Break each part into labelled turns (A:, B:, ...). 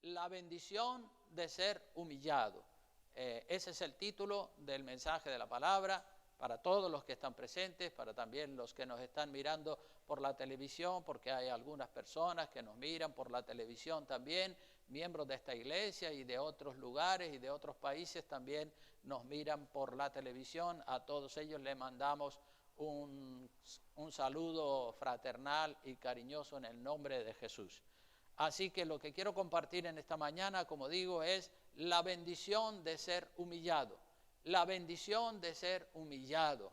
A: La bendición de ser humillado. Ese es el título del mensaje de la palabra para todos los que están presentes, para también los que nos están mirando por la televisión, porque hay algunas personas que nos miran por la televisión también, miembros de esta iglesia y de otros lugares y de otros países también nos miran por la televisión. A todos ellos les mandamos un saludo fraternal y cariñoso en el nombre de Jesús. Así que lo que quiero compartir en esta mañana, como digo, es la bendición de ser humillado. La bendición de ser humillado.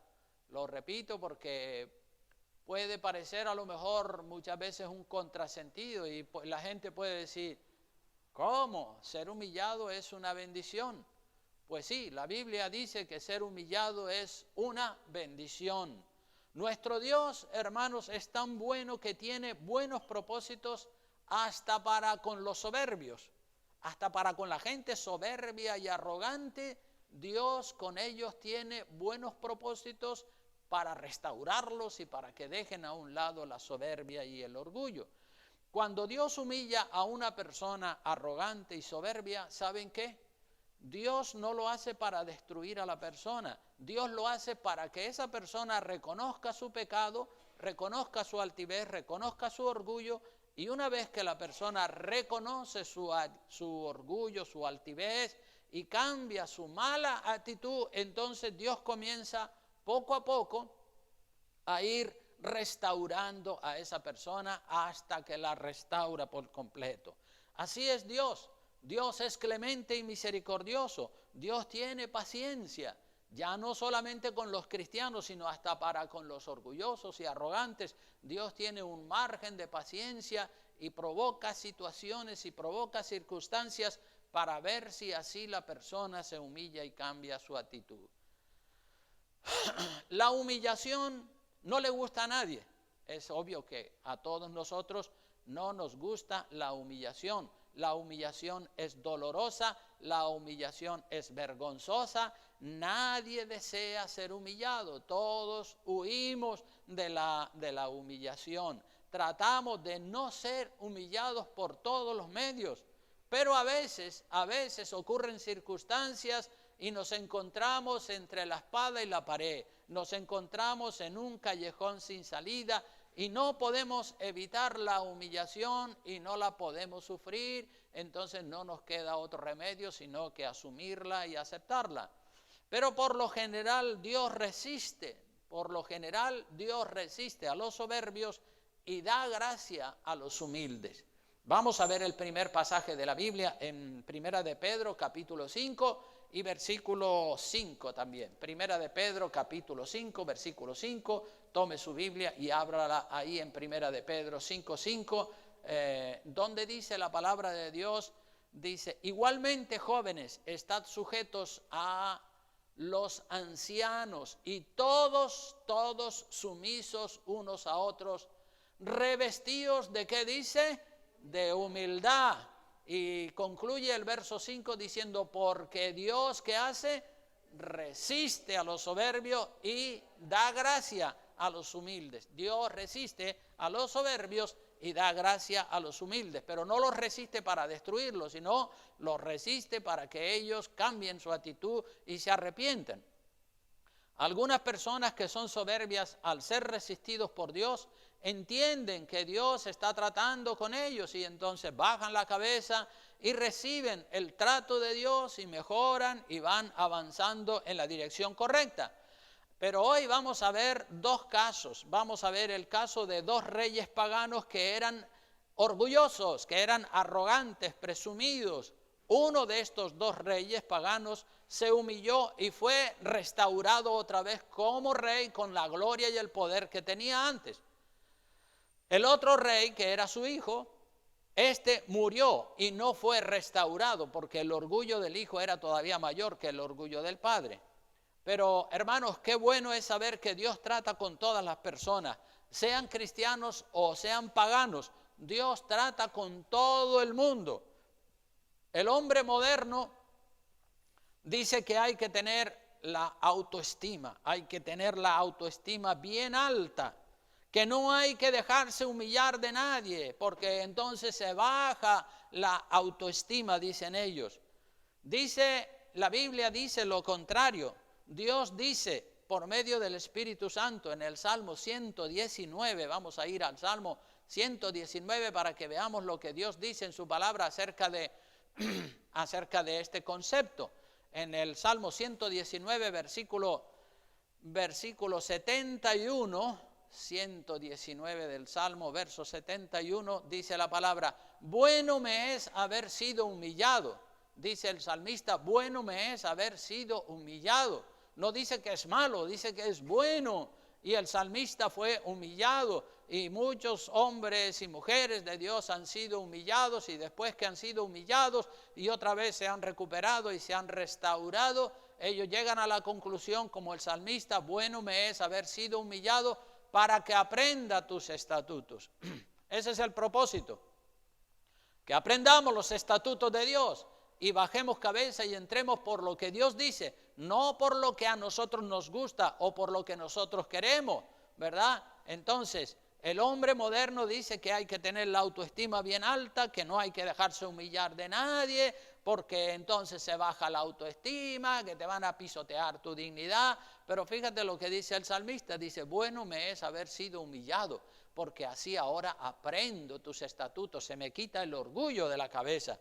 A: Lo repito porque puede parecer a lo mejor muchas veces un contrasentido y la gente puede decir, ¿cómo? ¿Ser humillado es una bendición? Pues sí, la Biblia dice que ser humillado es una bendición. Nuestro Dios, hermanos, es tan bueno que tiene buenos propósitos hasta para con los soberbios, hasta para con la gente soberbia y arrogante. Dios con ellos tiene buenos propósitos para restaurarlos y para que dejen a un lado la soberbia y el orgullo. Cuando Dios humilla a una persona arrogante y soberbia, ¿saben qué? Dios no lo hace para destruir a la persona, Dios lo hace para que esa persona reconozca su pecado, reconozca su altivez, reconozca su orgullo, y una vez que la persona reconoce su orgullo, su altivez, y cambia su mala actitud, entonces Dios comienza poco a poco a ir restaurando a esa persona hasta que la restaura por completo. Así es Dios. Dios es clemente y misericordioso. Dios tiene paciencia, ya no solamente con los cristianos, sino hasta para con los orgullosos y arrogantes. Dios tiene un margen de paciencia y provoca situaciones y provoca circunstancias para ver si así la persona se humilla y cambia su actitud. La humillación no le gusta a nadie. Es obvio que a todos nosotros no nos gusta la humillación. La humillación es dolorosa, la humillación es vergonzosa. Nadie desea ser humillado. Todos huimos de la humillación. Tratamos de no ser humillados por todos los medios. Pero a veces ocurren circunstancias y nos encontramos entre la espada y la pared. Nos encontramos en un callejón sin salida y no podemos evitar la humillación y no la podemos sufrir. Entonces no nos queda otro remedio sino que asumirla y aceptarla. Pero por lo general Dios resiste. Por lo general Dios resiste a los soberbios y da gracia a los humildes. Vamos a ver el primer pasaje de la Biblia en Primera de Pedro, capítulo 5 y versículo 5 también. Primera de Pedro, capítulo 5, versículo 5. Tome su Biblia y ábrala ahí en Primera de Pedro 5:5, donde dice la palabra de Dios, dice, igualmente jóvenes, estad sujetos a los ancianos y todos sumisos unos a otros, revestidos de ¿qué dice? De humildad. Y concluye el verso 5 diciendo, porque Dios, ¿qué hace? Resiste a los soberbios y da gracia a los humildes. Dios resiste a los soberbios y da gracia a los humildes, pero no los resiste para destruirlos, sino los resiste para que ellos cambien su actitud y se arrepientan. Algunas personas que son soberbias, al ser resistidos por Dios, entienden que Dios está tratando con ellos y entonces bajan la cabeza y reciben el trato de Dios y mejoran y van avanzando en la dirección correcta. Pero hoy vamos a ver dos casos. Vamos a ver el caso de dos reyes paganos que eran orgullosos, que eran arrogantes, presumidos. Uno de estos dos reyes paganos se humilló y fue restaurado otra vez como rey con la gloria y el poder que tenía antes. El otro rey, que era su hijo, murió y no fue restaurado porque el orgullo del hijo era todavía mayor que el orgullo del padre. Pero hermanos, qué bueno es saber que Dios trata con todas las personas, sean cristianos o sean paganos. Dios trata con todo el mundo. El hombre moderno dice que hay que tener la autoestima, hay que tener la autoestima bien alta, que no hay que dejarse humillar de nadie, porque entonces se baja la autoestima, dicen ellos. La Biblia dice lo contrario. Dios dice por medio del Espíritu Santo en el Salmo 119, vamos a ir al Salmo 119 para que veamos lo que Dios dice en su palabra acerca de este concepto. En el Salmo 119, versículo 71, 119 del Salmo, verso 71, dice la palabra: bueno me es haber sido humillado. Dice el salmista: bueno me es haber sido humillado. No dice que es malo, dice que es bueno. Y el salmista fue humillado, y muchos hombres y mujeres de Dios han sido humillados, y después que han sido humillados y otra vez se han recuperado y se han restaurado, ellos llegan a la conclusión como el salmista: bueno me es haber sido humillado para que aprenda tus estatutos. Ese es el propósito, que aprendamos los estatutos de Dios y bajemos cabeza y entremos por lo que Dios dice, no por lo que a nosotros nos gusta o por lo que nosotros queremos, ¿verdad? Entonces, el hombre moderno dice que hay que tener la autoestima bien alta, que no hay que dejarse humillar de nadie, porque entonces se baja la autoestima, que te van a pisotear tu dignidad. Pero fíjate lo que dice el salmista, dice: bueno me es haber sido humillado, porque así ahora aprendo tus estatutos, se me quita el orgullo de la cabeza.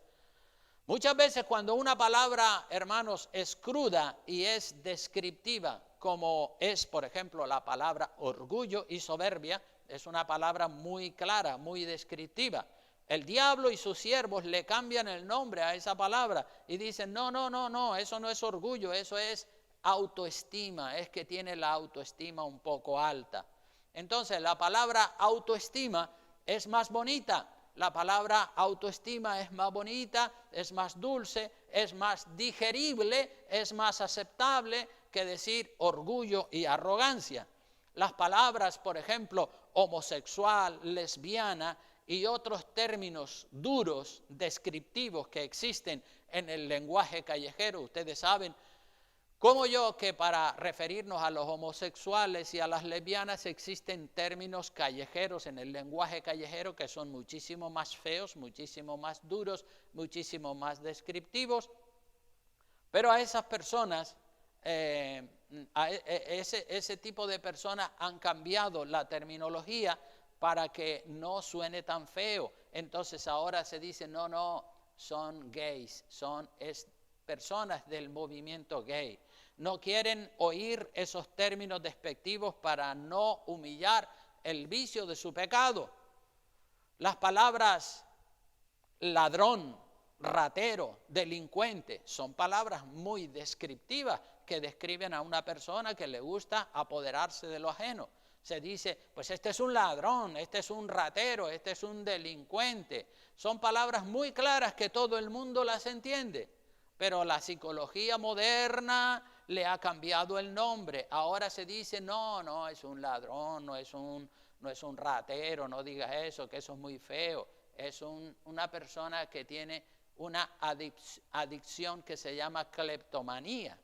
A: Muchas veces cuando una palabra, hermanos, es cruda y es descriptiva, como es, por ejemplo, la palabra orgullo y soberbia, es una palabra muy clara, muy descriptiva. El diablo y sus siervos le cambian el nombre a esa palabra y dicen: no, eso no es orgullo, eso es autoestima, es que tiene la autoestima un poco alta. Entonces la palabra autoestima es más bonita. La palabra autoestima es más bonita, es más dulce, es más digerible, es más aceptable que decir orgullo y arrogancia. Las palabras, por ejemplo, homosexual, lesbiana y otros términos duros, descriptivos que existen en el lenguaje callejero, ustedes saben, como yo, que para referirnos a los homosexuales y a las lesbianas existen términos callejeros en el lenguaje callejero que son muchísimo más feos, muchísimo más duros, muchísimo más descriptivos. Pero a esas personas, ese tipo de personas han cambiado la terminología para que no suene tan feo. Entonces ahora se dice: no, son gays, son personas del movimiento gay. No quieren oír esos términos despectivos para no humillar el vicio de su pecado. Las palabras ladrón, ratero, delincuente son palabras muy descriptivas que describen a una persona que le gusta apoderarse de lo ajeno. Se dice: pues este es un ladrón, este es un ratero, este es un delincuente. Son palabras muy claras que todo el mundo las entiende. Pero la psicología moderna le ha cambiado el nombre. Ahora se dice: no, es un ladrón, no es un ratero, no digas eso, que eso es muy feo. Es una persona que tiene una adicción que se llama cleptomanía.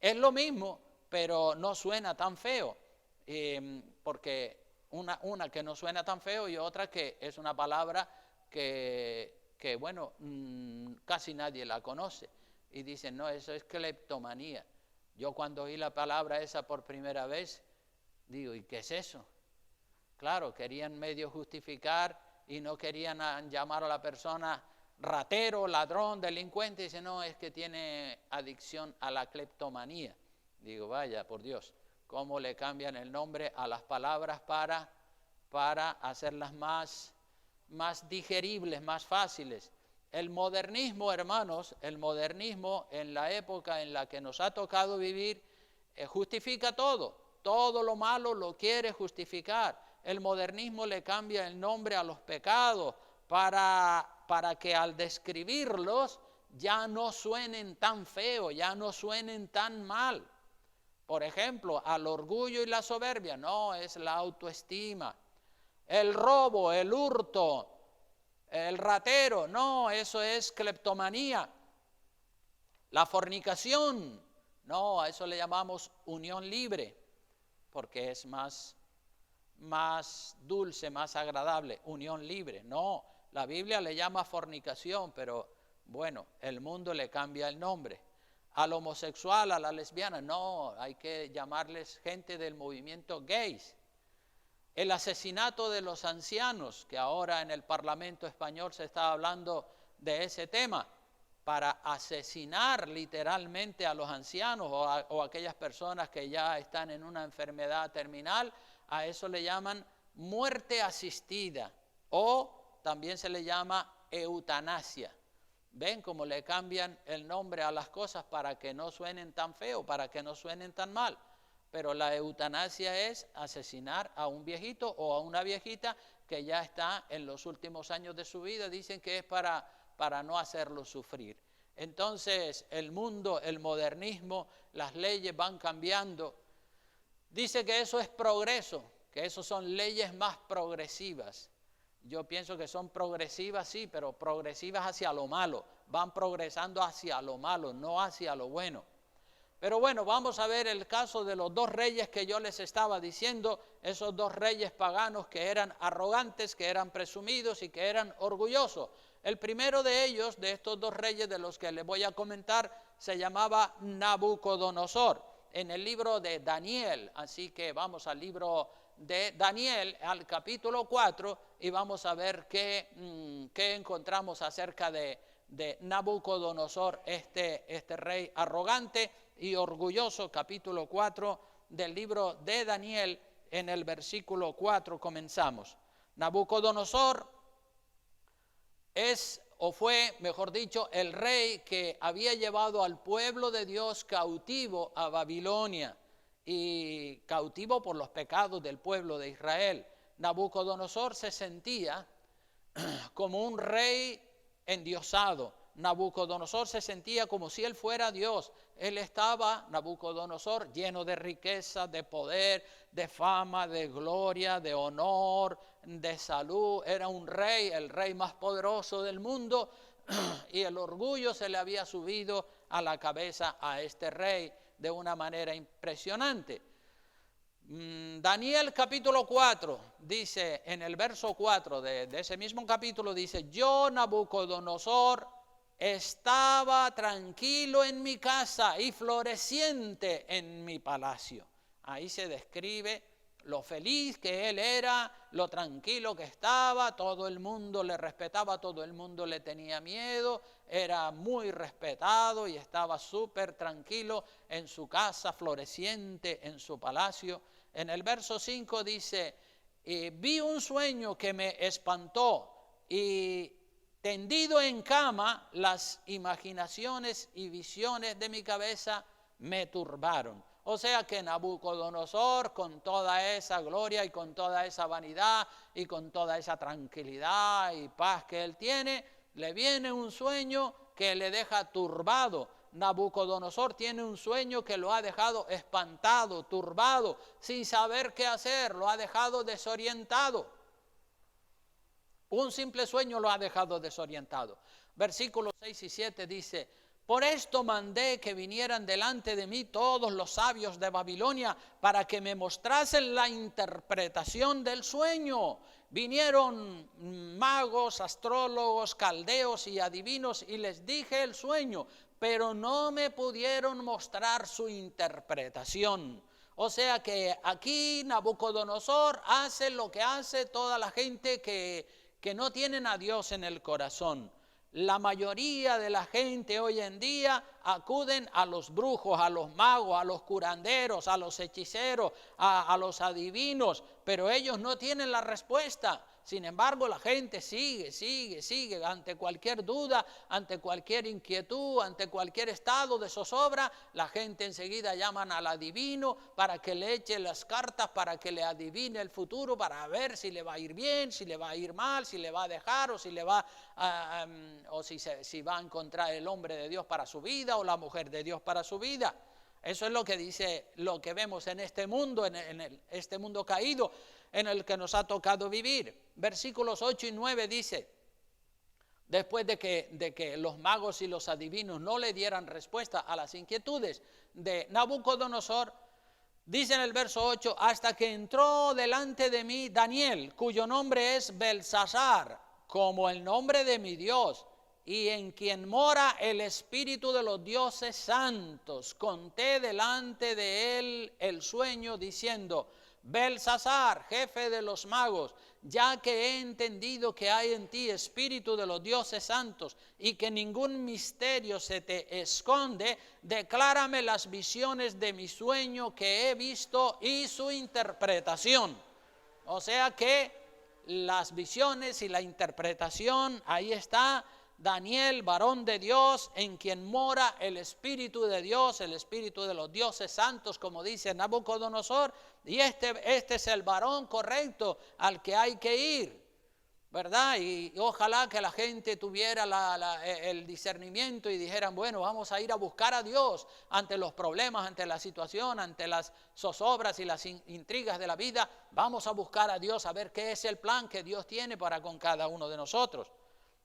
A: Es lo mismo, pero no suena tan feo, porque una que no suena tan feo y otra que es una palabra que bueno, casi nadie la conoce. Y dicen: no, eso es cleptomanía. Yo cuando oí la palabra esa por primera vez, digo: ¿y qué es eso? Claro, querían medio justificar y no querían llamar a la persona ratero, ladrón, delincuente. Dicen: no, es que tiene adicción a la cleptomanía. Digo: vaya, por Dios, ¿cómo le cambian el nombre a las palabras para hacerlas más digeribles, más fáciles? El modernismo, hermanos, el modernismo en la época en la que nos ha tocado vivir, justifica todo lo malo lo quiere justificar. El modernismo le cambia el nombre a los pecados para que al describirlos ya no suenen tan feos, ya no suenen tan mal. Por ejemplo, al orgullo y la soberbia, no, es la autoestima. El robo, el hurto, el ratero, no, eso es cleptomanía. La fornicación, no, a eso le llamamos unión libre, porque es más más dulce, más agradable, unión libre. No, la Biblia le llama fornicación, pero bueno, el mundo le cambia el nombre. Al homosexual, a la lesbiana, no, hay que llamarles gente del movimiento gays. El asesinato de los ancianos, que ahora en el Parlamento español se está hablando de ese tema, para asesinar literalmente a los ancianos o aquellas personas que ya están en una enfermedad terminal, a eso le llaman muerte asistida o también se le llama eutanasia. ¿Ven cómo le cambian el nombre a las cosas para que no suenen tan feo, para que no suenen tan mal? Pero la eutanasia es asesinar a un viejito o a una viejita que ya está en los últimos años de su vida. Dicen que es para no hacerlo sufrir. Entonces el mundo, el modernismo, las leyes van cambiando. Dice que eso es progreso, que eso son leyes más progresivas. Yo pienso que son progresivas, sí, pero progresivas hacia lo malo. Van progresando hacia lo malo, no hacia lo bueno. Pero bueno, vamos a ver el caso de los dos reyes que yo les estaba diciendo, esos dos reyes paganos que eran arrogantes, que eran presumidos y que eran orgullosos. El primero de ellos, de estos dos reyes de los que les voy a comentar, se llamaba Nabucodonosor, en el libro de Daniel. Así que vamos al libro de Daniel, al capítulo 4, y vamos a ver qué encontramos acerca de Nabucodonosor, este rey arrogante y orgulloso. Capítulo 4 del libro de Daniel, en el versículo 4 comenzamos. Nabucodonosor fue, mejor dicho, el rey que había llevado al pueblo de Dios cautivo a Babilonia, y cautivo por los pecados del pueblo de Israel. Nabucodonosor se sentía como un rey endiosado. Nabucodonosor se sentía como si él fuera Dios. Él estaba, Nabucodonosor, lleno de riqueza, de poder, de fama, de gloria, de honor, de salud. Era un rey, el rey más poderoso del mundo, y el orgullo se le había subido a la cabeza a este rey de una manera impresionante. Daniel capítulo 4 dice, en el verso 4 de ese mismo capítulo dice: yo, Nabucodonosor, estaba tranquilo en mi casa y floreciente en mi palacio. Ahí se describe lo feliz que él era, lo tranquilo que estaba, todo el mundo le respetaba, todo el mundo le tenía miedo, era muy respetado y estaba súper tranquilo en su casa, floreciente en su palacio. En el verso 5 dice: vi un sueño que me espantó, y tendido en cama, las imaginaciones y visiones de mi cabeza me turbaron. O sea que Nabucodonosor, con toda esa gloria y con toda esa vanidad y con toda esa tranquilidad y paz que él tiene, le viene un sueño que le deja turbado. Nabucodonosor tiene un sueño que lo ha dejado espantado, turbado, sin saber qué hacer, lo ha dejado desorientado. Un simple sueño lo ha dejado desorientado. Versículos 6 y 7 dice: por esto mandé que vinieran delante de mí todos los sabios de Babilonia para que me mostrasen la interpretación del sueño. Vinieron magos, astrólogos, caldeos y adivinos, y les dije el sueño, pero no me pudieron mostrar su interpretación. O sea que aquí Nabucodonosor hace lo que hace toda la gente que no tienen a Dios en el corazón. La mayoría de la gente hoy en día acuden a los brujos, a los magos, a los curanderos, a los hechiceros, a los adivinos, pero ellos no tienen la respuesta. Sin embargo, la gente sigue ante cualquier duda, ante cualquier inquietud, ante cualquier estado de zozobra. La gente enseguida llaman al adivino para que le eche las cartas, para que le adivine el futuro, para ver si le va a ir bien, si le va a ir mal, si le va a dejar o si le va si va a encontrar el hombre de Dios para su vida o la mujer de Dios para su vida. Eso es lo que dice, lo que vemos en este mundo, este mundo caído en el que nos ha tocado vivir. Versículos 8 y 9 dice: después de que los magos y los adivinos no le dieran respuesta a las inquietudes de Nabucodonosor, Dice en el verso 8, hasta que entró delante de mí Daniel, cuyo nombre es Belsasar, como el nombre de mi Dios, y en quien mora el espíritu de los dioses santos. Conté delante de él el sueño diciendo, Belsasar, jefe de los magos, ya que he entendido que hay en ti espíritu de los dioses santos y que ningún misterio se te esconde, declárame las visiones de mi sueño que he visto y su interpretación. O sea que las visiones y la interpretación, ahí está Daniel, varón de Dios, en quien mora el Espíritu de Dios, el Espíritu de los dioses santos, como dice Nabucodonosor, y este es el varón correcto al que hay que ir, ¿verdad? Y ojalá que la gente tuviera el discernimiento y dijeran, bueno, vamos a ir a buscar a Dios ante los problemas, ante la situación, ante las zozobras y las intrigas de la vida. Vamos a buscar a Dios, a ver qué es el plan que Dios tiene para con cada uno de nosotros.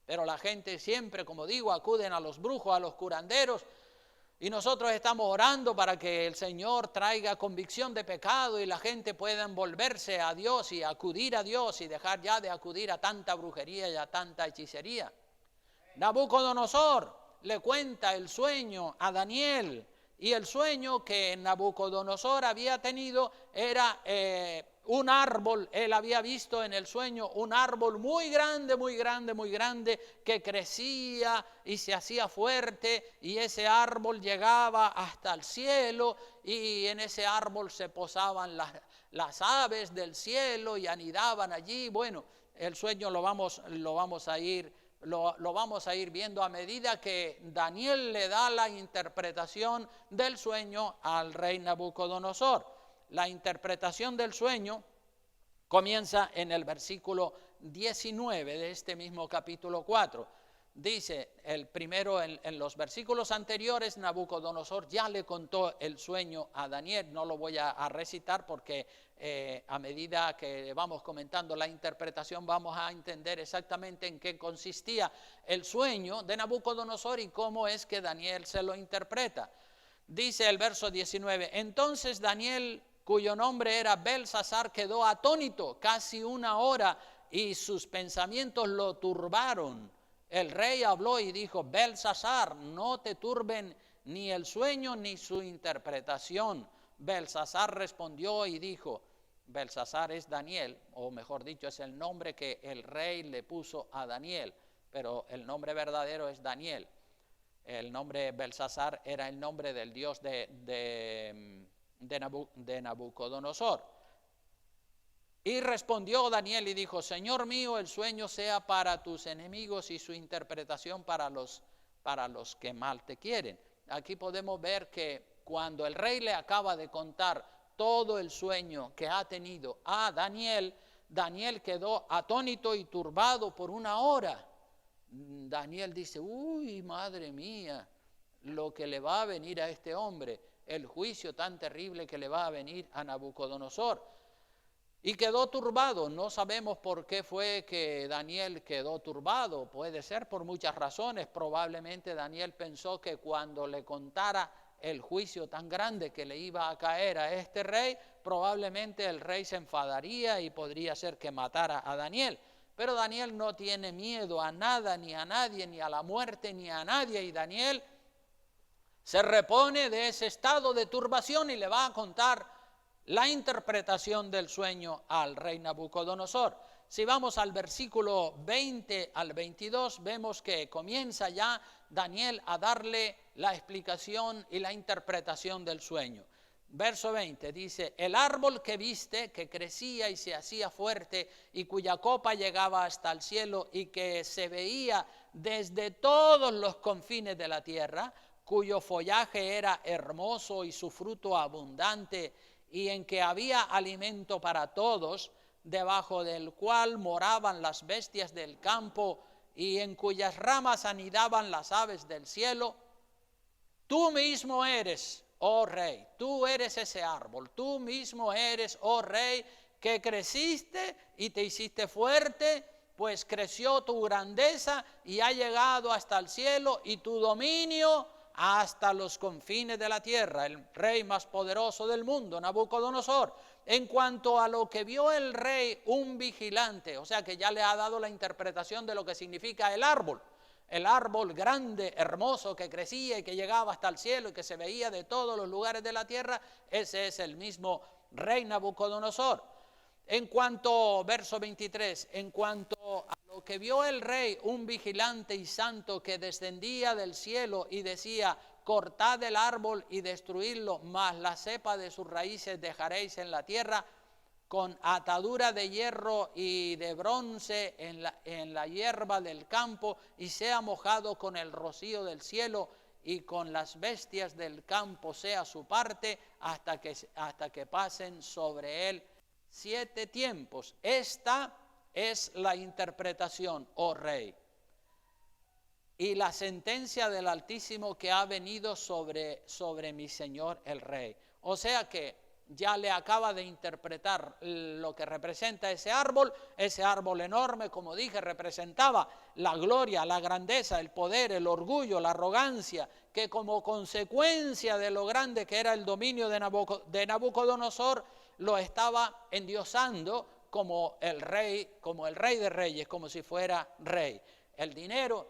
A: Pero la gente siempre, como digo, acuden a los brujos, a los curanderos, y nosotros estamos orando para que el Señor traiga convicción de pecado y la gente pueda volverse a Dios y acudir a Dios y dejar ya de acudir a tanta brujería y a tanta hechicería. Nabucodonosor le cuenta el sueño a Daniel, y el sueño que Nabucodonosor había tenido era un árbol. Él había visto en el sueño un árbol muy grande, muy grande, muy grande, que crecía y se hacía fuerte, y ese árbol llegaba hasta el cielo, y en ese árbol se posaban las aves del cielo y anidaban allí. Bueno, el sueño lo vamos a ir viendo a medida que Daniel le da la interpretación del sueño al rey Nabucodonosor. La interpretación del sueño comienza en el versículo 19 de este mismo capítulo 4. Dice el primero, en los versículos anteriores, Nabucodonosor ya le contó el sueño a Daniel. No lo voy a recitar porque a medida que vamos comentando la interpretación vamos a entender exactamente en qué consistía el sueño de Nabucodonosor y cómo es que Daniel se lo interpreta. Dice el verso 19, entonces Daniel, cuyo nombre era Belsasar, quedó atónito casi una hora y sus pensamientos lo turbaron. El rey habló y dijo, Belsasar, no te turben ni el sueño ni su interpretación. Belsasar respondió y dijo, Belsasar es Daniel, o mejor dicho, es el nombre que el rey le puso a Daniel, pero el nombre verdadero es Daniel. El nombre Belsasar era el nombre del dios de Nabucodonosor. Y respondió Daniel y dijo, Señor mío, el sueño sea para tus enemigos y su interpretación para los que mal te quieren. Aquí podemos ver que cuando el rey le acaba de contar todo el sueño que ha tenido a Daniel, Daniel quedó atónito y turbado por una hora. Daniel dice, uy, madre mía, lo que le va a venir a este hombre, el juicio tan terrible que le va a venir a Nabucodonosor. Y quedó turbado. No sabemos por qué fue que Daniel quedó turbado. Puede ser por muchas razones. Probablemente Daniel pensó que cuando le contara el juicio tan grande que le iba a caer a este rey, probablemente el rey se enfadaría y podría ser que matara a Daniel. Pero Daniel no tiene miedo a nada, ni a nadie, ni a la muerte, ni a nadie. Y Daniel se repone de ese estado de turbación y le va a contar la interpretación del sueño al rey Nabucodonosor. Si vamos al versículo 20 al 22, vemos que comienza ya Daniel a darle la explicación y la interpretación del sueño. Verso 20 dice, el árbol que viste, que crecía y se hacía fuerte y cuya copa llegaba hasta el cielo y que se veía desde todos los confines de la tierra, cuyo follaje era hermoso y su fruto abundante, y en que había alimento para todos, debajo del cual moraban las bestias del campo y en cuyas ramas anidaban las aves del cielo. Tú mismo eres, oh rey, tú eres ese árbol, tú mismo eres, oh rey, que creciste y te hiciste fuerte, pues creció tu grandeza y ha llegado hasta el cielo, y tu dominio hasta los confines de la tierra, el rey más poderoso del mundo, Nabucodonosor. En cuanto a lo que vio el rey, un vigilante, o sea que ya le ha dado la interpretación de lo que significa el árbol grande, hermoso, que crecía y que llegaba hasta el cielo y que se veía de todos los lugares de la tierra. Ese es el mismo rey Nabucodonosor. En cuanto, verso 23, en cuanto a lo que vio el rey, un vigilante y santo que descendía del cielo y decía: cortad el árbol y destruidlo, mas la cepa de sus raíces dejaréis en la tierra, con atadura de hierro y de bronce en la hierba del campo, y sea mojado con el rocío del cielo, y con las bestias del campo sea su parte, hasta que pasen sobre él 7 tiempos. Esta es la interpretación, oh rey, y la sentencia del Altísimo que ha venido sobre mi señor el rey. O sea que ya le acaba de interpretar lo que representa ese árbol enorme, como dije, representaba la gloria, la grandeza, el poder, el orgullo, la arrogancia, que como consecuencia de lo grande que era el dominio de Nabucodonosor, lo estaba endiosando como el rey de reyes, como si fuera rey. El dinero,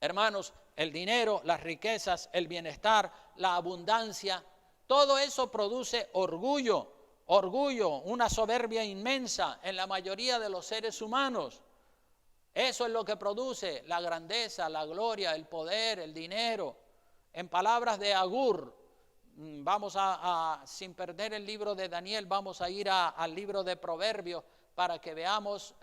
A: hermanos, el dinero, las riquezas, el bienestar, la abundancia, todo eso produce orgullo, una soberbia inmensa en la mayoría de los seres humanos. Eso es lo que produce la grandeza, la gloria, el poder, el dinero. En palabras de Agur, vamos sin perder el libro de Daniel, vamos a ir al libro de Proverbios para que veamos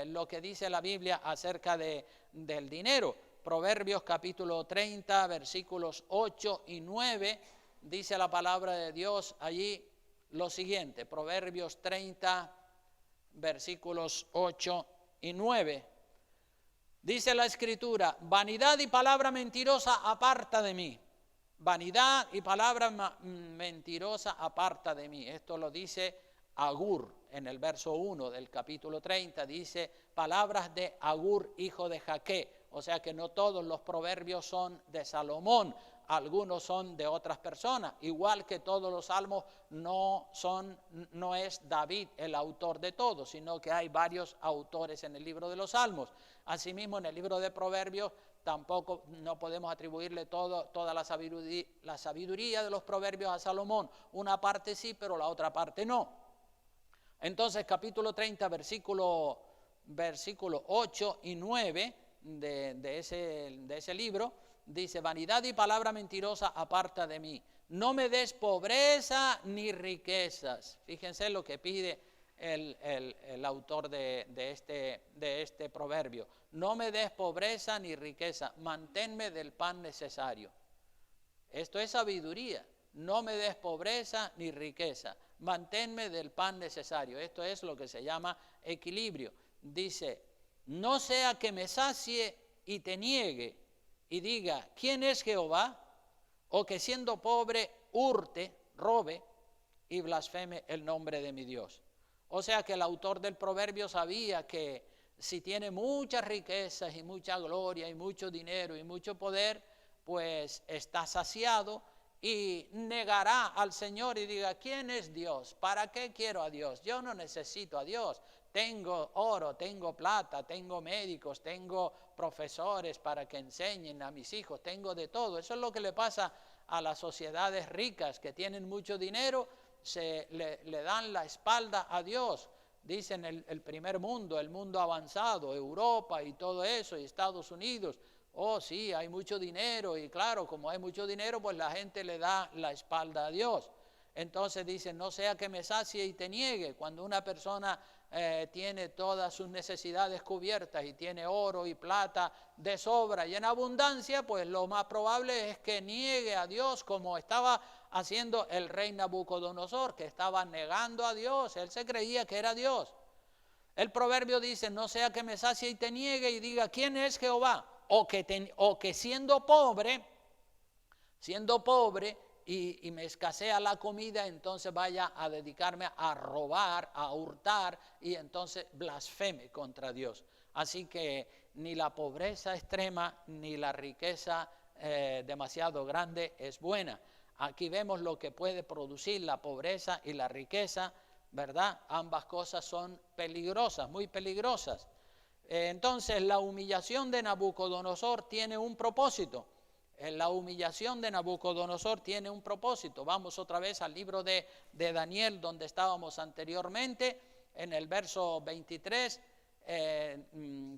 A: lo que dice la Biblia acerca del dinero. Proverbios capítulo 30, versículos 8 y 9, dice la palabra de Dios allí lo siguiente. Proverbios 30, versículos 8 y 9. Dice la Escritura: vanidad y palabra mentirosa aparta de mí. Vanidad y palabra mentirosa aparta de mí. Esto lo dice Agur en el verso 1 del capítulo 30. Dice palabras de Agur, hijo de Jaque. O sea que no todos los proverbios son de Salomón, algunos son de otras personas. Igual que todos los salmos no es David el autor de todos, sino que hay varios autores en el libro de los salmos. Asimismo, en el libro de Proverbios tampoco no podemos atribuirle toda la sabiduría de los proverbios a Salomón. Una parte sí, pero la otra parte no. Entonces, capítulo 30, versículo 8 y 9 de ese libro, dice: vanidad y palabra mentirosa aparta de mí. No me des pobreza ni riquezas. Fíjense lo que pide el autor de este proverbio. No me des pobreza ni riqueza, manténme del pan necesario. Esto es sabiduría. No me des pobreza ni riqueza, manténme del pan necesario. Esto es lo que se llama equilibrio. Dice: no sea que me sacie y te niegue y diga: ¿quién es Jehová? O que siendo pobre hurte, robe y blasfeme el nombre de mi Dios. O sea que el autor del proverbio sabía que si tiene muchas riquezas y mucha gloria y mucho dinero y mucho poder, pues está saciado y negará al Señor y diga: ¿quién es Dios? ¿Para qué quiero a Dios? Yo no necesito a Dios. Tengo oro, tengo plata, tengo médicos, tengo profesores para que enseñen a mis hijos, tengo de todo. Eso es lo que le pasa a las sociedades ricas que tienen mucho dinero, le dan la espalda a Dios. Dicen el primer mundo, el mundo avanzado, Europa y todo eso, y Estados Unidos. Oh, sí, hay mucho dinero, y claro, como hay mucho dinero, pues la gente le da la espalda a Dios. Entonces dicen: no sea que me sacie y te niegue. Cuando una persona tiene todas sus necesidades cubiertas y tiene oro y plata de sobra y en abundancia, pues lo más probable es que niegue a Dios, como estaba haciendo el rey Nabucodonosor, que estaba negando a Dios. Él se creía que era Dios. El proverbio dice: no sea que me sacie y te niegue y diga: ¿quién es Jehová? O que siendo pobre y me escasea la comida, entonces vaya a dedicarme a robar, a hurtar, y entonces blasfeme contra Dios. Así que ni la pobreza extrema ni la riqueza demasiado grande es buena. Aquí vemos lo que puede producir la pobreza y la riqueza, ¿verdad? Ambas cosas son peligrosas, muy peligrosas. Entonces la humillación de Nabucodonosor tiene un propósito. La humillación de Nabucodonosor tiene un propósito. Vamos otra vez al libro de Daniel, donde estábamos anteriormente, en el verso 23.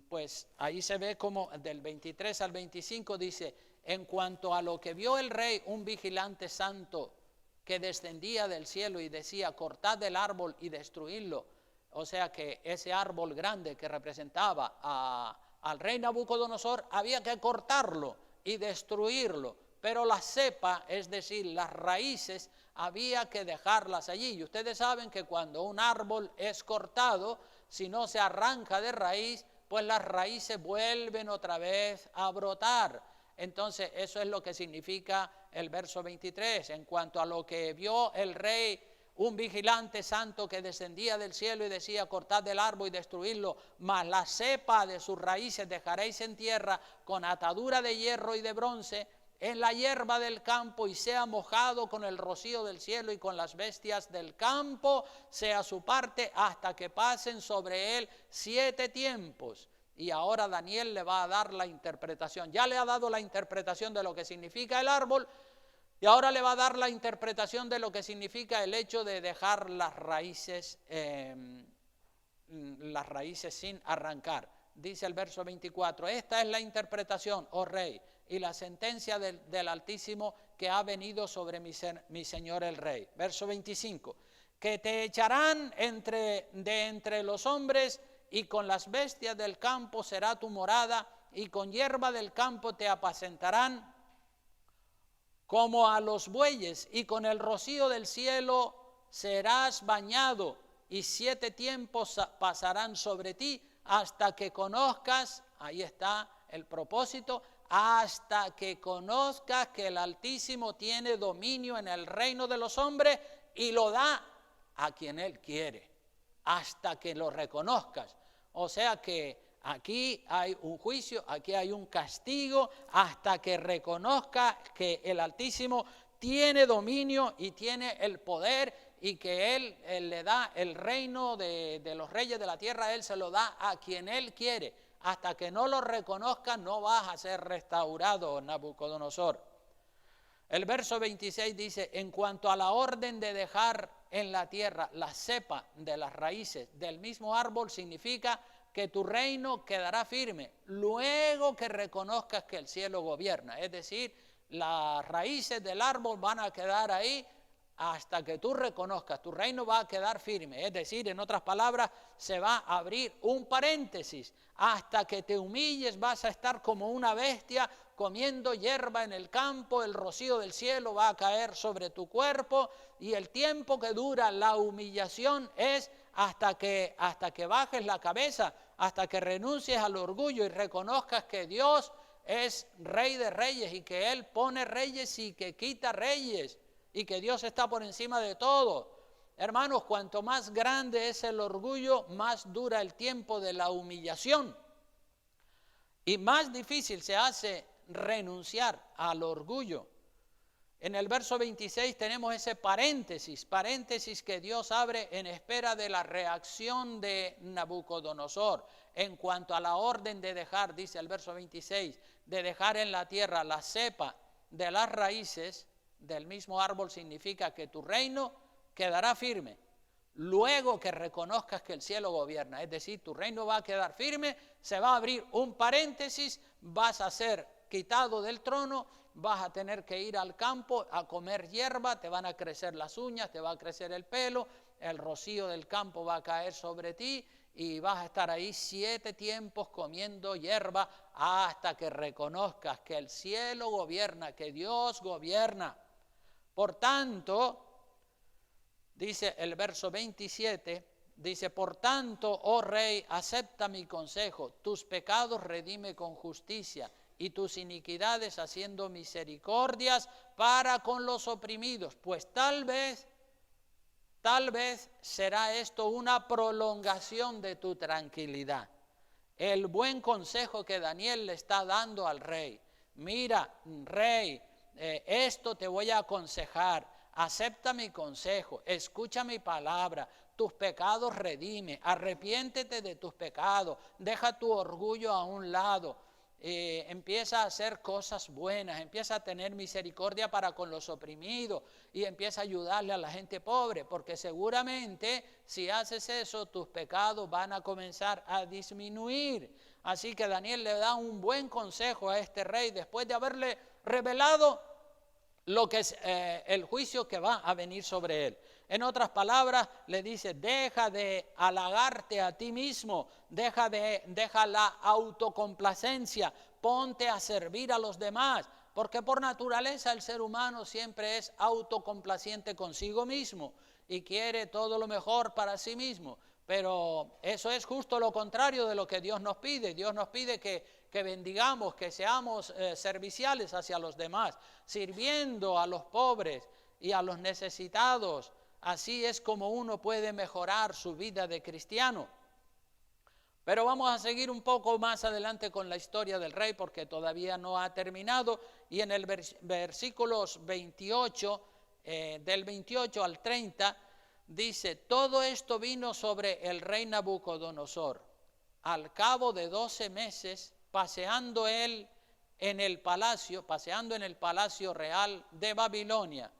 A: Pues ahí se ve como del 23 al 25 dice: en cuanto a lo que vio el rey, un vigilante santo que descendía del cielo y decía: cortad el árbol y destruidlo. O sea que ese árbol grande que representaba al rey Nabucodonosor había que cortarlo y destruirlo, pero la cepa, es decir, las raíces, había que dejarlas allí. Y ustedes saben que cuando un árbol es cortado, si no se arranca de raíz, pues las raíces vuelven otra vez a brotar. Entonces eso es lo que significa el verso 23. En cuanto a lo que vio el rey, un vigilante santo que descendía del cielo y decía: cortad del árbol y destruidlo, mas la cepa de sus raíces dejaréis en tierra con atadura de hierro y de bronce en la hierba del campo, y sea mojado con el rocío del cielo y con las bestias del campo, sea su parte hasta que pasen sobre él 7 tiempos. Y ahora Daniel le va a dar la interpretación. Ya le ha dado la interpretación de lo que significa el árbol, y ahora le va a dar la interpretación de lo que significa el hecho de dejar las raíces sin arrancar. Dice el verso 24: esta es la interpretación, oh rey, y la sentencia del Altísimo que ha venido sobre mi señor el rey. Verso 25: que te echarán de entre los hombres, y con las bestias del campo será tu morada, y con hierba del campo te apacentarán como a los bueyes, y con el rocío del cielo serás bañado, y 7 tiempos pasarán sobre ti hasta que conozcas, ahí está el propósito, hasta que conozcas que el Altísimo tiene dominio en el reino de los hombres y lo da a quien Él quiere, hasta que lo reconozcas. O sea que aquí hay un juicio, aquí hay un castigo, hasta que reconozca que el Altísimo tiene dominio y tiene el poder, y que Él le da el reino de los reyes de la tierra, Él se lo da a quien Él quiere. Hasta que no lo reconozca, no vas a ser restaurado, Nabucodonosor. El verso 26 dice: en cuanto a la orden de dejar en la tierra la cepa de las raíces del mismo árbol, significa que tu reino quedará firme luego que reconozcas que el cielo gobierna. Es decir, las raíces del árbol van a quedar ahí hasta que tú reconozcas, tu reino va a quedar firme. Es decir, en otras palabras, se va a abrir un paréntesis. Hasta que te humilles vas a estar como una bestia comiendo hierba en el campo, el rocío del cielo va a caer sobre tu cuerpo, y el tiempo que dura la humillación es hasta que bajes la cabeza, hasta que renuncies al orgullo y reconozcas que Dios es Rey de reyes, y que Él pone reyes y que quita reyes, y que Dios está por encima de todo. Hermanos, cuanto más grande es el orgullo, más dura el tiempo de la humillación, y más difícil se hace renunciar al orgullo. En el verso 26 tenemos ese paréntesis que Dios abre en espera de la reacción de Nabucodonosor. En cuanto a la orden de dejar, dice el verso 26, de dejar en la tierra la cepa de las raíces del mismo árbol, significa que tu reino quedará firme luego que reconozcas que el cielo gobierna. Es decir, tu reino va a quedar firme, se va a abrir un paréntesis, vas a ser quitado del trono, vas a tener que ir al campo a comer hierba, te van a crecer las uñas, te va a crecer el pelo, el rocío del campo va a caer sobre ti, y vas a estar ahí 7 tiempos comiendo hierba hasta que reconozcas que el cielo gobierna, que Dios gobierna. Por tanto, dice el verso 27, dice: por tanto, oh rey, acepta mi consejo, tus pecados redime con justicia, y tus iniquidades haciendo misericordias para con los oprimidos, pues tal vez será esto una prolongación de tu tranquilidad. El buen consejo que Daniel le está dando al rey. mira, rey, esto te voy a aconsejar, acepta mi consejo, escucha mi palabra, tus pecados redime, arrepiéntete de tus pecados, deja tu orgullo a un lado, empieza a hacer cosas buenas, empieza a tener misericordia para con los oprimidos y empieza a ayudarle a la gente pobre, porque seguramente si haces eso tus pecados van a comenzar a disminuir. Así que Daniel le da un buen consejo a este rey después de haberle revelado lo que es el juicio que va a venir sobre él. En otras palabras, le dice, deja de halagarte a ti mismo, deja la autocomplacencia, ponte a servir a los demás, porque por naturaleza el ser humano siempre es autocomplaciente consigo mismo y quiere todo lo mejor para sí mismo. Pero eso es justo lo contrario de lo que Dios nos pide. Dios nos pide que bendigamos, que seamos serviciales hacia los demás, sirviendo a los pobres y a los necesitados. Así es como uno puede mejorar su vida de cristiano. Pero vamos a seguir un poco más adelante con la historia del rey porque todavía no ha terminado. Y en el versículos 28, del 28 al 30, dice, todo esto vino sobre el rey Nabucodonosor. Al cabo de 12 meses, paseando en el palacio real de Babilonia,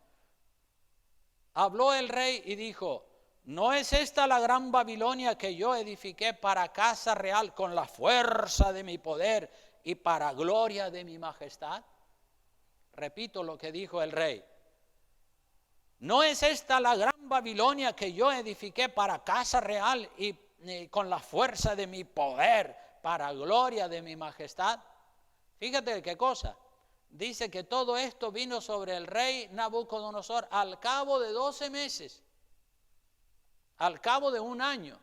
A: habló el rey y dijo, ¿no es esta la gran Babilonia que yo edifiqué para casa real con la fuerza de mi poder y para gloria de mi majestad? Repito lo que dijo el rey. ¿No es esta la gran Babilonia que yo edifiqué para casa real y con la fuerza de mi poder para gloria de mi majestad? Fíjate qué cosa. Dice que todo esto vino sobre el rey Nabucodonosor al cabo de 12 meses, al cabo de un año.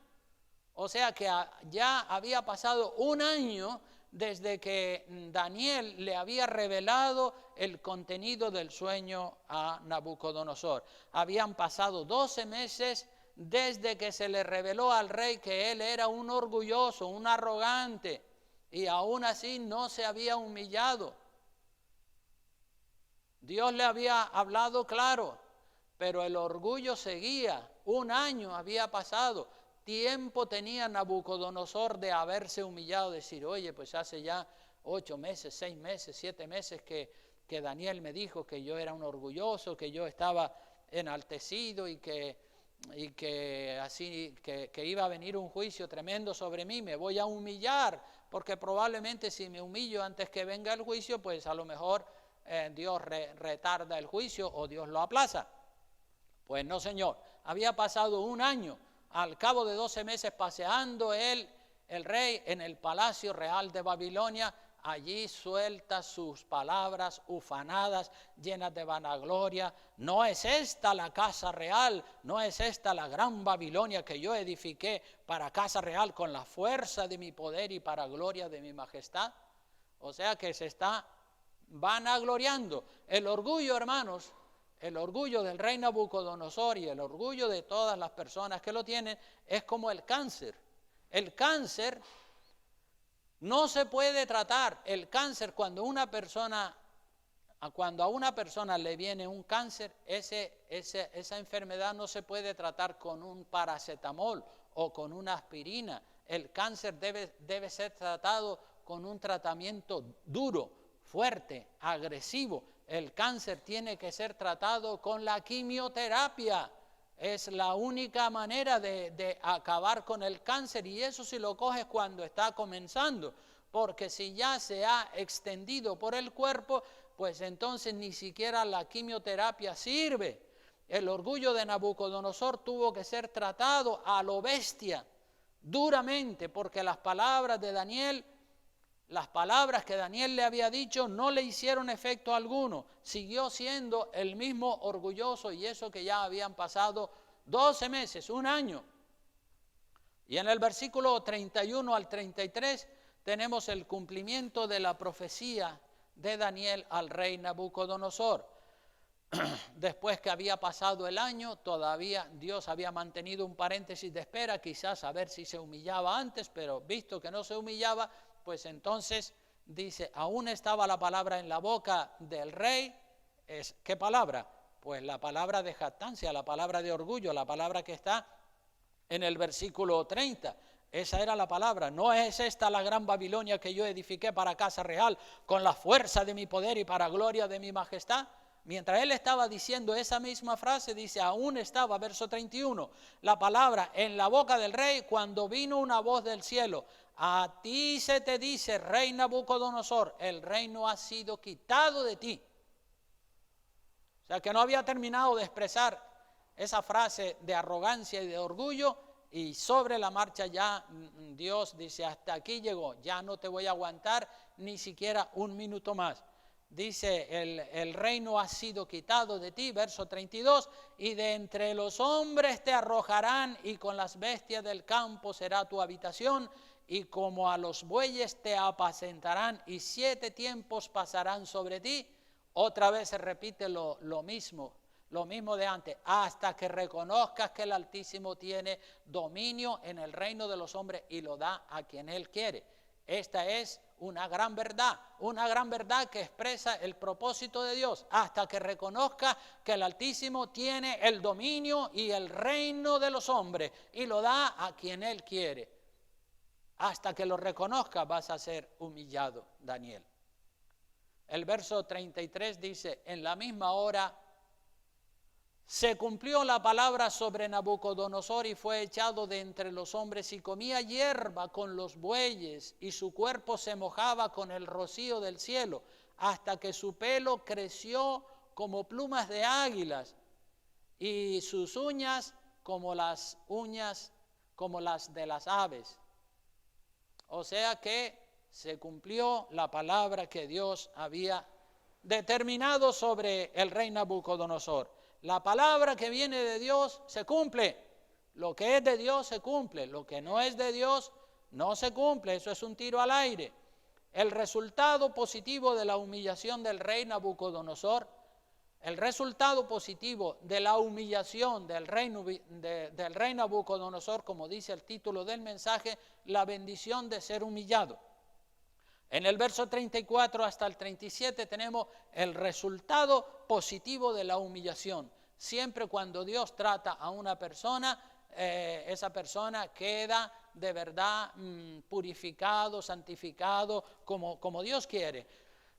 A: O sea que ya había pasado un año desde que Daniel le había revelado el contenido del sueño a Nabucodonosor. Habían pasado 12 meses desde que se le reveló al rey que él era un orgulloso, un arrogante, y aún así no se había humillado. Dios le había hablado claro, pero el orgullo seguía. Un año había pasado. Tiempo tenía Nabucodonosor de haberse humillado, decir, oye, pues hace ya 8 meses, 6 meses, 7 meses que Daniel me dijo que yo era un orgulloso, que yo estaba enaltecido y que iba a venir un juicio tremendo sobre mí, me voy a humillar, porque probablemente si me humillo antes que venga el juicio, pues a lo mejor Dios retarda el juicio o Dios lo aplaza. Pues no, señor, había pasado un año. Al cabo de 12 meses paseando el rey en el palacio real de Babilonia, allí suelta sus palabras ufanadas, llenas de vanagloria. ¿No es esta la casa real? ¿No es esta la gran Babilonia que yo edifiqué para casa real con la fuerza de mi poder y para gloria de mi majestad? O sea que se está vanagloriando. El orgullo, hermanos, el orgullo del rey Nabucodonosor y el orgullo de todas las personas que lo tienen es como el cáncer. El cáncer no se puede tratar. El cáncer, cuando a una persona le viene un cáncer, esa enfermedad no se puede tratar con un paracetamol o con una aspirina. El cáncer debe ser tratado con un tratamiento duro, fuerte, agresivo. El cáncer tiene que ser tratado con la quimioterapia. Es la única manera de acabar con el cáncer, y eso si lo coges cuando está comenzando, porque si ya se ha extendido por el cuerpo, pues entonces ni siquiera la quimioterapia sirve. El orgullo de Nabucodonosor tuvo que ser tratado a lo bestia, duramente, porque las palabras que Daniel le había dicho no le hicieron efecto alguno. Siguió siendo el mismo orgulloso, y eso que ya habían pasado 12 meses, un año. Y en el versículo 31 al 33 tenemos el cumplimiento de la profecía de Daniel al rey Nabucodonosor. Después que había pasado el año, todavía Dios había mantenido un paréntesis de espera, quizás a ver si se humillaba antes, pero visto que no se humillaba, pues entonces dice, aún estaba la palabra en la boca del rey. ¿Qué palabra? Pues la palabra de jactancia, la palabra de orgullo, la palabra que está en el versículo 30. Esa era la palabra. ¿No es esta la gran Babilonia que yo edifiqué para casa real con la fuerza de mi poder y para gloria de mi majestad? Mientras él estaba diciendo esa misma frase, dice, aún estaba, verso 31, la palabra en la boca del rey, cuando vino una voz del cielo: a ti se te dice, rey Nabucodonosor, el reino ha sido quitado de ti. O sea, que no había terminado de expresar esa frase de arrogancia y de orgullo, y sobre la marcha ya Dios dice, hasta aquí llegó, ya no te voy a aguantar ni siquiera un minuto más. Dice, el reino ha sido quitado de ti, verso 32, y de entre los hombres te arrojarán, y con las bestias del campo será tu habitación, y como a los bueyes te apacentarán, y 7 tiempos pasarán sobre ti. Otra vez se repite lo mismo de antes, hasta que reconozcas que el Altísimo tiene dominio en el reino de los hombres y lo da a quien Él quiere. Esta es una gran verdad que expresa el propósito de Dios, hasta que reconozca que el Altísimo tiene el dominio y el reino de los hombres y lo da a quien Él quiere. Hasta que lo reconozca vas a ser humillado, Daniel. El verso 33 dice, en la misma hora se cumplió la palabra sobre Nabucodonosor y fue echado de entre los hombres y comía hierba con los bueyes y su cuerpo se mojaba con el rocío del cielo hasta que su pelo creció como plumas de águilas y sus uñas como las de las aves. O sea que se cumplió la palabra que Dios había determinado sobre el rey Nabucodonosor. La palabra que viene de Dios se cumple. Lo que es de Dios se cumple. Lo que no es de Dios no se cumple. Eso es un tiro al aire. El resultado positivo de la humillación del rey Nabucodonosor, el resultado positivo de la humillación del rey Nabucodonosor, como dice el título del mensaje, la bendición de ser humillado. En el verso 34 hasta el 37 tenemos el resultado positivo de la humillación. Siempre cuando Dios trata a una persona, esa persona queda de verdad purificado, santificado, como Dios quiere.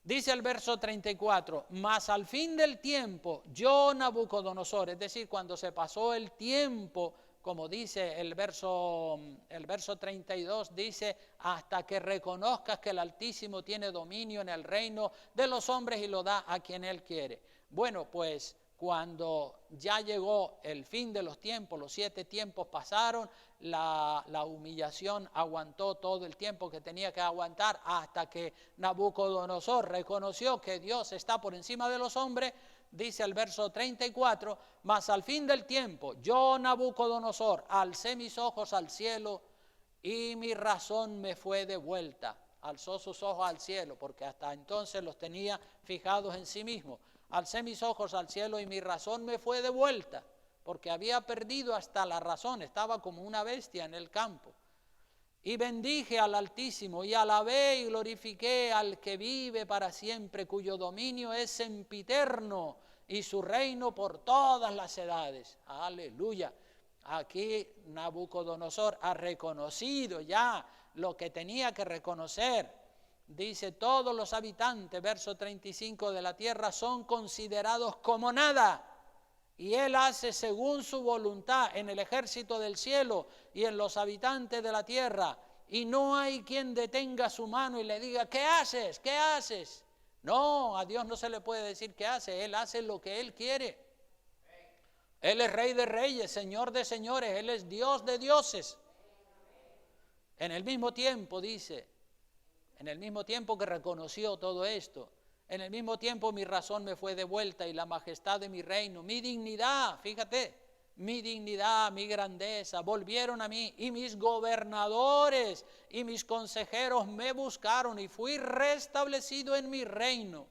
A: Dice el verso 34, mas al fin del tiempo, yo Nabucodonosor, es decir, cuando se pasó el tiempo, como dice el verso 32, dice, hasta que reconozcas que el Altísimo tiene dominio en el reino de los hombres y lo da a quien Él quiere. Bueno, pues cuando ya llegó el fin de los tiempos, los 7 tiempos pasaron, la humillación aguantó todo el tiempo que tenía que aguantar hasta que Nabucodonosor reconoció que Dios está por encima de los hombres. Dice el verso 34, mas al fin del tiempo, yo Nabucodonosor alcé mis ojos al cielo y mi razón me fue devuelta. Alzó sus ojos al cielo, porque hasta entonces los tenía fijados en sí mismo. Alcé mis ojos al cielo y mi razón me fue devuelta, porque había perdido hasta la razón, estaba como una bestia en el campo. Y bendije al Altísimo, y alabé y glorifiqué al que vive para siempre, cuyo dominio es sempiterno, y su reino por todas las edades. Aleluya. Aquí Nabucodonosor ha reconocido ya lo que tenía que reconocer. Dice, todos los habitantes, verso 35, de la tierra son considerados como nada. Y Él hace según su voluntad en el ejército del cielo y en los habitantes de la tierra. Y no hay quien detenga su mano y le diga, ¿qué haces? ¿Qué haces? No, a Dios no se le puede decir qué hace. Él hace lo que Él quiere. Él es Rey de reyes, Señor de señores. Él es Dios de dioses. En el mismo tiempo, dice, en el mismo tiempo que reconoció todo esto, en el mismo tiempo mi razón me fue devuelta y la majestad de mi reino, mi dignidad, fíjate, mi dignidad, mi grandeza, volvieron a mí y mis gobernadores y mis consejeros me buscaron y fui restablecido en mi reino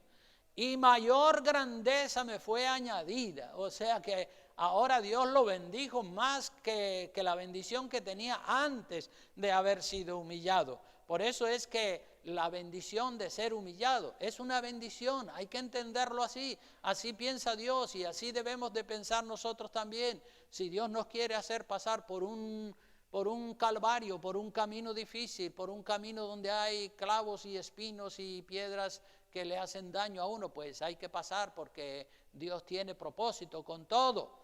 A: y mayor grandeza me fue añadida. O sea que ahora Dios lo bendijo más que la bendición que tenía antes de haber sido humillado. Por eso es que la bendición de ser humillado. Es una bendición, hay que entenderlo así. Así piensa Dios y así debemos de pensar nosotros también. Si Dios nos quiere hacer pasar por un calvario, por un camino difícil, por un camino donde hay clavos y espinos y piedras que le hacen daño a uno, pues hay que pasar porque Dios tiene propósito con todo.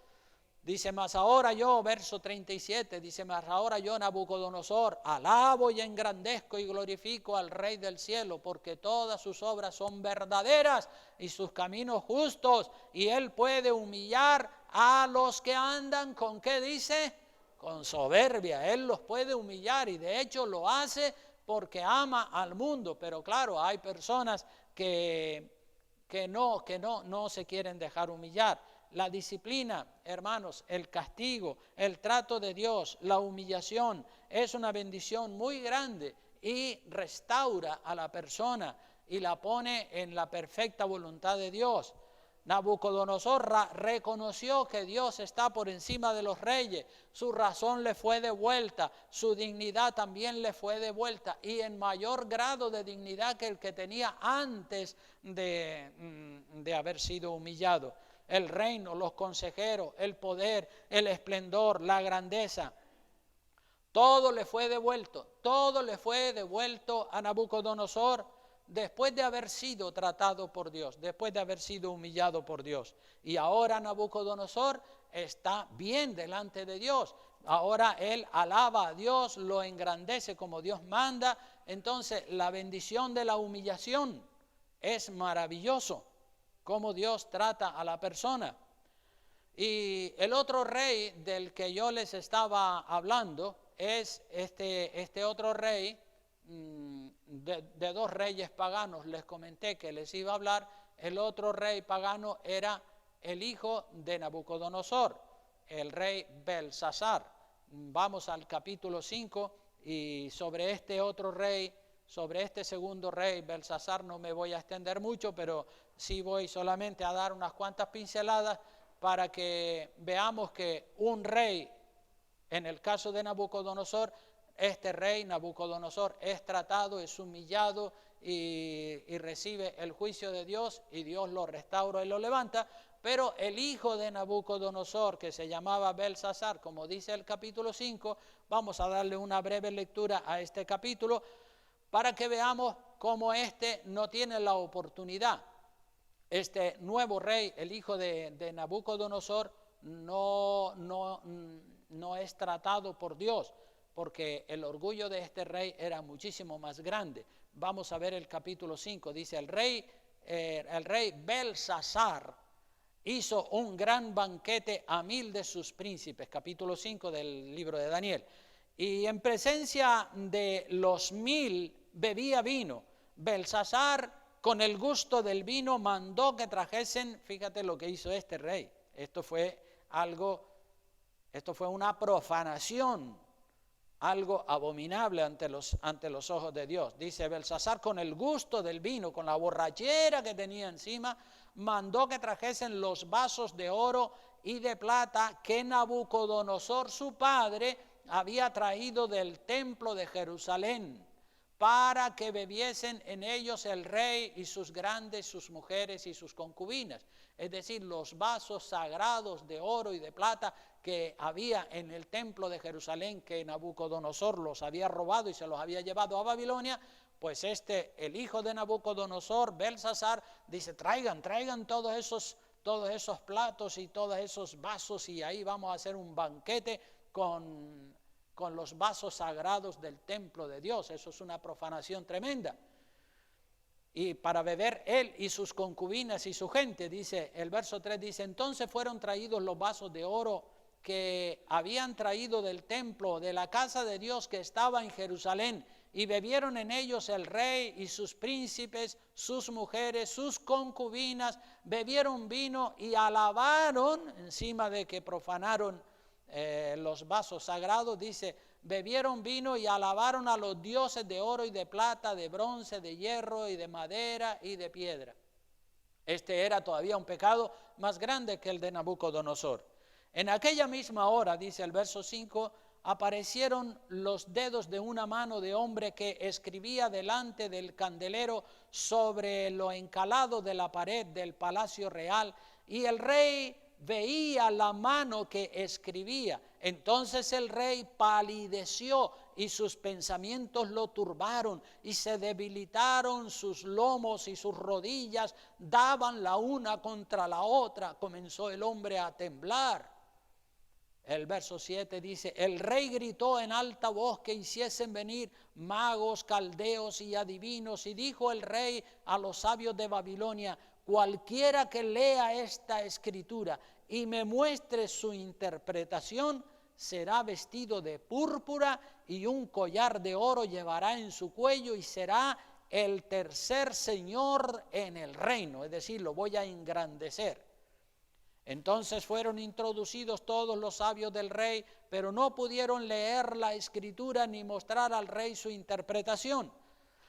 A: Dice, mas ahora yo, verso 37, dice, mas ahora yo, Nabucodonosor, alabo y engrandezco y glorifico al Rey del cielo, porque todas sus obras son verdaderas y sus caminos justos, y él puede humillar a los que andan, ¿con qué dice? Con soberbia. Él los puede humillar y de hecho lo hace porque ama al mundo, pero claro, hay personas que no se quieren dejar humillar. La disciplina, hermanos, el castigo, el trato de Dios, la humillación, es una bendición muy grande y restaura a la persona y la pone en la perfecta voluntad de Dios. Nabucodonosor reconoció que Dios está por encima de los reyes, su razón le fue devuelta, su dignidad también le fue devuelta y en mayor grado de dignidad que el que tenía antes de haber sido humillado. El reino, los consejeros, el poder, el esplendor, la grandeza, todo le fue devuelto a Nabucodonosor después de haber sido tratado por Dios, después de haber sido humillado por Dios. Y ahora Nabucodonosor está bien delante de Dios. Ahora él alaba a Dios, lo engrandece como Dios manda. Entonces la bendición de la humillación es maravilloso. Cómo Dios trata a la persona. Y el otro rey del que yo les estaba hablando es este otro rey, de dos reyes paganos les comenté que les iba a hablar. El otro rey pagano era el hijo de Nabucodonosor, el rey Belsasar. Vamos al capítulo 5 y sobre este otro rey, sobre este segundo rey, Belsasar, no me voy a extender mucho, pero sí voy solamente a dar unas cuantas pinceladas para que veamos que un rey, en el caso de Nabucodonosor, este rey Nabucodonosor es tratado, es humillado y recibe el juicio de Dios y Dios lo restaura y lo levanta. Pero el hijo de Nabucodonosor, que se llamaba Belsasar, como dice el capítulo 5, vamos a darle una breve lectura a este capítulo para que veamos cómo no tiene la oportunidad. Este nuevo rey, el hijo de Nabucodonosor, no es tratado por Dios, porque el orgullo de este rey era muchísimo más grande. Vamos a ver el capítulo 5, dice, el rey Belsasar hizo un gran banquete a 1000 de sus príncipes, capítulo 5 del libro de Daniel, y en presencia de los 1000 bebía vino. Belsasar, con el gusto del vino, mandó que trajesen, fíjate lo que hizo este rey, esto fue una profanación, algo abominable ante los ojos de Dios. Dice, Belsasar, con el gusto del vino, con la borrachera que tenía encima, mandó que trajesen los vasos de oro y de plata que Nabucodonosor, su padre, había traído del templo de Jerusalén, para que bebiesen en ellos el rey y sus grandes, sus mujeres y sus concubinas. Es decir, los vasos sagrados de oro y de plata que había en el templo de Jerusalén, que Nabucodonosor los había robado y se los había llevado a Babilonia, pues el hijo de Nabucodonosor, Belsasar, dice, traigan todos esos platos y todos esos vasos y ahí vamos a hacer un banquete con los vasos sagrados del templo de Dios. Eso es una profanación tremenda. Y para beber él y sus concubinas y su gente, dice el verso 3, dice, entonces fueron traídos los vasos de oro que habían traído del templo, de la casa de Dios que estaba en Jerusalén, y bebieron en ellos el rey y sus príncipes, sus mujeres, sus concubinas, bebieron vino y alabaron, encima de que profanaron los vasos sagrados, dice, bebieron vino y alabaron a los dioses de oro y de plata, de bronce, de hierro y de madera y de piedra. Este era todavía un pecado más grande que el de Nabucodonosor. En aquella misma hora, dice el verso 5, aparecieron los dedos de una mano de hombre que escribía delante del candelero sobre lo encalado de la pared del palacio real, y el rey veía la mano que escribía. Entonces el rey palideció y sus pensamientos lo turbaron, y se debilitaron sus lomos y sus rodillas daban la una contra la otra. Comenzó el hombre a temblar. El verso 7 dice: el rey gritó en alta voz que hiciesen venir magos, caldeos y adivinos, y dijo el rey a los sabios de Babilonia: cualquiera que lea esta escritura y me muestre su interpretación, será vestido de púrpura y un collar de oro llevará en su cuello, y será el tercer señor en el reino, es decir, lo voy a engrandecer. Entonces fueron introducidos todos los sabios del rey, pero no pudieron leer la escritura ni mostrar al rey su interpretación.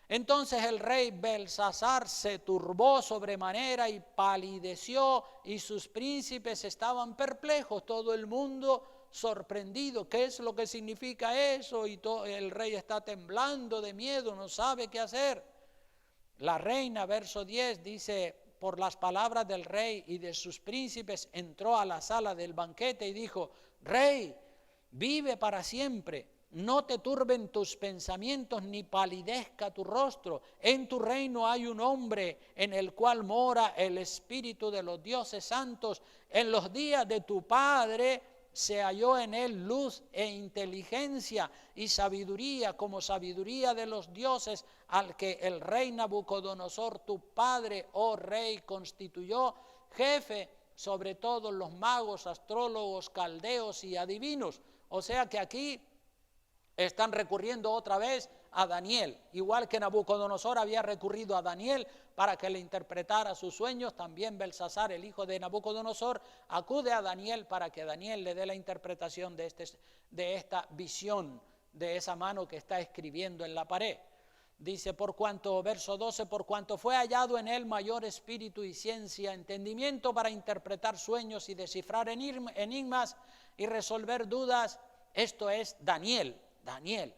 A: Entonces el rey Belsasar se turbó sobremanera y palideció, y sus príncipes estaban perplejos, todo el mundo sorprendido. ¿Qué es lo que significa eso? Y el rey está temblando de miedo, no sabe qué hacer. La reina, verso 10, dice: por las palabras del rey y de sus príncipes, entró a la sala del banquete y dijo: Rey, vive para siempre, no te turben tus pensamientos ni palidezca tu rostro. En tu reino hay un hombre en el cual mora el espíritu de los dioses santos. En los días de tu padre se halló en él luz e inteligencia y sabiduría, como sabiduría de los dioses, al que el rey Nabucodonosor, tu padre, oh rey, constituyó jefe sobre todos los magos, astrólogos, caldeos y adivinos. O sea que aquí están recurriendo otra vez a Daniel, igual que Nabucodonosor había recurrido a Daniel para que le interpretara sus sueños. También Belsasar, el hijo de Nabucodonosor, acude a Daniel para que Daniel le dé la interpretación de esta visión, de esa mano que está escribiendo en la pared. Dice, por cuanto, verso 12, por cuanto fue hallado en él mayor espíritu y ciencia, entendimiento para interpretar sueños y descifrar enigmas y resolver dudas. Esto es Daniel,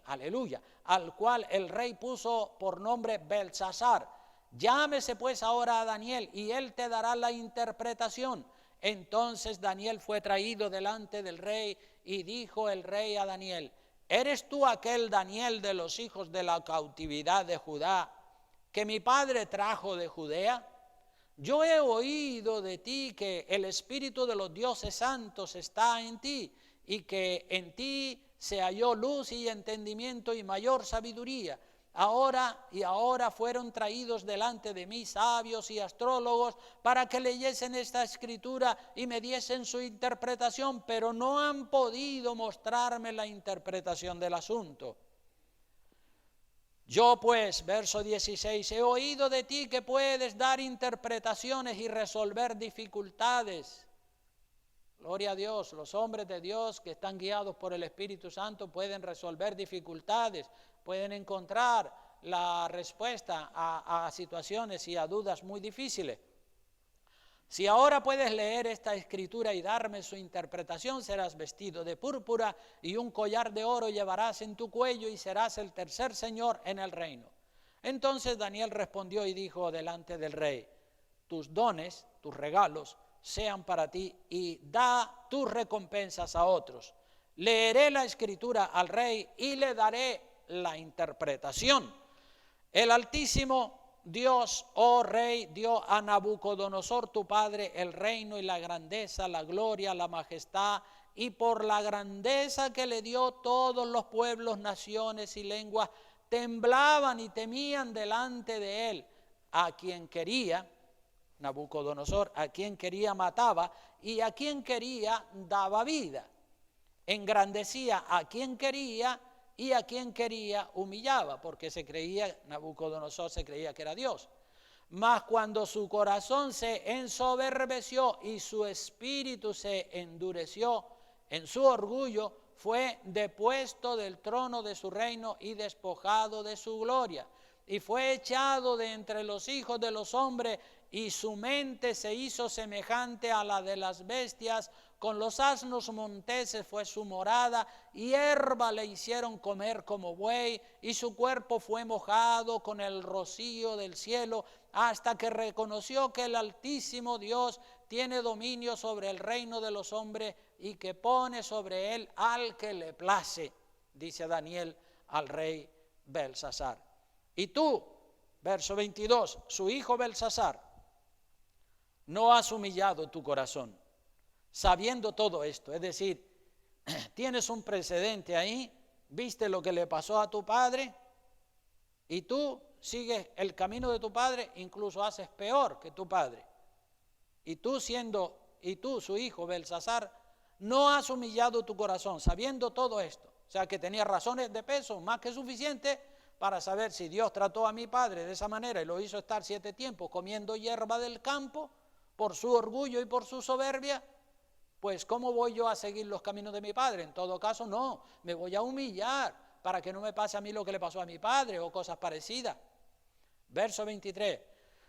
A: aleluya, al cual el rey puso por nombre Belsasar. Llámese pues ahora a Daniel y él te dará la interpretación. Entonces Daniel fue traído delante del rey, y dijo el rey a Daniel: ¿eres tú aquel Daniel de los hijos de la cautividad de Judá, que mi padre trajo de Judea? Yo he oído de ti que el espíritu de los dioses santos está en ti, y que en ti se halló luz y entendimiento y mayor sabiduría. Ahora fueron traídos delante de mí sabios y astrólogos para que leyesen esta escritura y me diesen su interpretación, pero no han podido mostrarme la interpretación del asunto. Yo pues, verso 16, he oído de ti que puedes dar interpretaciones y resolver dificultades. Gloria a Dios, los hombres de Dios que están guiados por el Espíritu Santo pueden resolver dificultades, pueden encontrar la respuesta a situaciones y a dudas muy difíciles. Si ahora puedes leer esta escritura y darme su interpretación, serás vestido de púrpura y un collar de oro llevarás en tu cuello, y serás el tercer señor en el reino. Entonces Daniel respondió y dijo delante del rey: tus dones, tus regalos, sean para ti, y da tus recompensas a otros. Leeré la escritura al rey y le daré la interpretación. El Altísimo Dios, oh rey, dio a Nabucodonosor tu padre el reino y la grandeza, la gloria, la majestad, y por la grandeza que le dio, todos los pueblos, naciones y lenguas temblaban y temían delante de él. A quien quería, Nabucodonosor, a quien quería mataba, y a quien quería daba vida. Engrandecía a quien quería, y a quien quería humillaba, porque Nabucodonosor se creía que era Dios. Mas cuando su corazón se ensoberbeció y su espíritu se endureció en su orgullo, fue depuesto del trono de su reino y despojado de su gloria, y fue echado de entre los hijos de los hombres, y su mente se hizo semejante a la de las bestias, con los asnos monteses fue su morada, hierba le hicieron comer como buey, y su cuerpo fue mojado con el rocío del cielo, hasta que reconoció que el Altísimo Dios tiene dominio sobre el reino de los hombres y que pone sobre él al que le place, dice Daniel al rey Belsasar. Y tú, verso 22, su hijo Belsasar, no has humillado tu corazón, sabiendo todo esto. Es decir, tienes un precedente ahí, viste lo que le pasó a tu padre y tú sigues el camino de tu padre, incluso haces peor que tu padre. Y tú, su hijo Belsasar, no has humillado tu corazón, sabiendo todo esto. O sea que tenía razones de peso más que suficientes para saber si Dios trató a mi padre de esa manera y lo hizo estar 7 tiempos comiendo hierba del campo por su orgullo y por su soberbia, pues ¿cómo voy yo a seguir los caminos de mi padre? En todo caso, no, me voy a humillar para que no me pase a mí lo que le pasó a mi padre o cosas parecidas. Verso 23,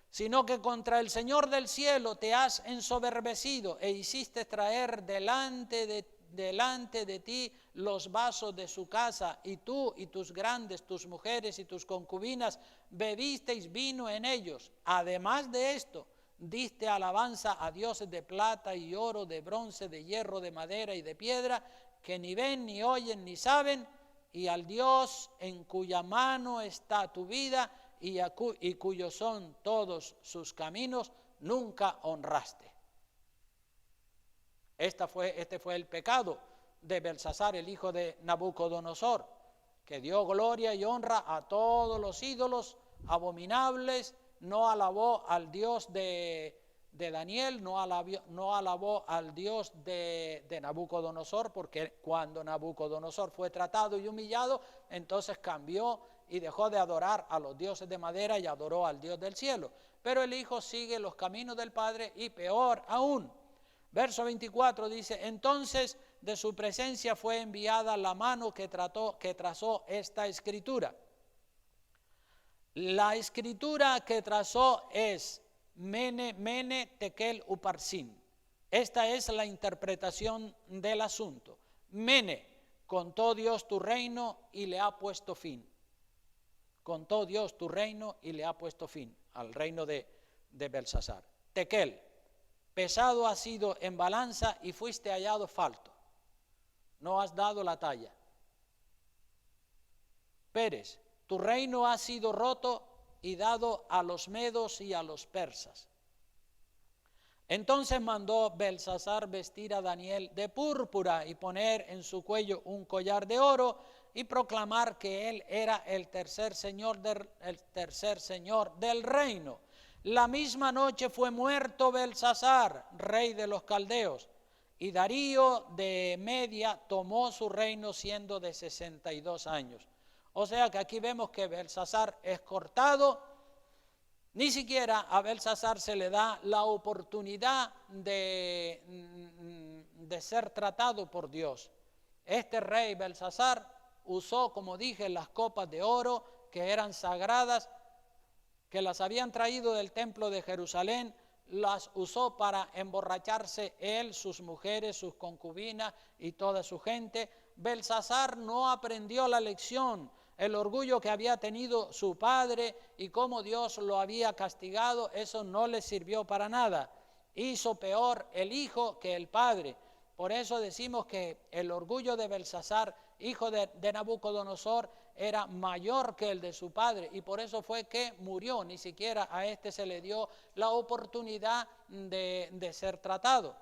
A: sino que contra el Señor del cielo te has ensoberbecido e hiciste traer delante de ti los vasos de su casa, y tú y tus grandes, tus mujeres y tus concubinas bebisteis vino en ellos. Además de esto, diste alabanza a dioses de plata y oro, de bronce, de hierro, de madera y de piedra, que ni ven, ni oyen, ni saben, y al Dios en cuya mano está tu vida y cuyos son todos sus caminos, nunca honraste. Este fue el pecado de Belsasar, el hijo de Nabucodonosor, que dio gloria y honra a todos los ídolos abominables, no alabó al Dios de Daniel, no alabó al Dios de Nabucodonosor, porque cuando Nabucodonosor fue tratado y humillado, entonces cambió y dejó de adorar a los dioses de madera y adoró al Dios del cielo. Pero el hijo sigue los caminos del padre y peor aún. Verso 24 dice, entonces de su presencia fue enviada la mano que trazó esta escritura. La escritura que trazó es Mene, Mene, Tekel, Uparsin. Esta es la interpretación del asunto. Mene, contó Dios tu reino y le ha puesto fin. Contó Dios tu reino y le ha puesto fin al reino de Belsasar. Tekel, pesado has sido en balanza y fuiste hallado falto. No has dado la talla. Pérez, tu reino ha sido roto y dado a los medos y a los persas. Entonces mandó Belsasar vestir a Daniel de púrpura y poner en su cuello un collar de oro y proclamar que él era el tercer señor del reino. La misma noche fue muerto Belsasar, rey de los caldeos, y Darío de Media tomó su reino siendo de 62 años. O sea que aquí vemos que Belsasar es cortado. Ni siquiera a Belsasar se le da la oportunidad de ser tratado por Dios. Este rey Belsasar usó, como dije, las copas de oro que eran sagradas, que las habían traído del templo de Jerusalén, las usó para emborracharse él, sus mujeres, sus concubinas y toda su gente. Belsasar no aprendió la lección, el orgullo que había tenido su padre y cómo Dios lo había castigado, eso no le sirvió para nada. Hizo peor el hijo que el padre. Por eso decimos que el orgullo de Belsasar, hijo de Nabucodonosor, era mayor que el de su padre, y por eso fue que murió. Ni siquiera a este se le dio la oportunidad de ser tratado.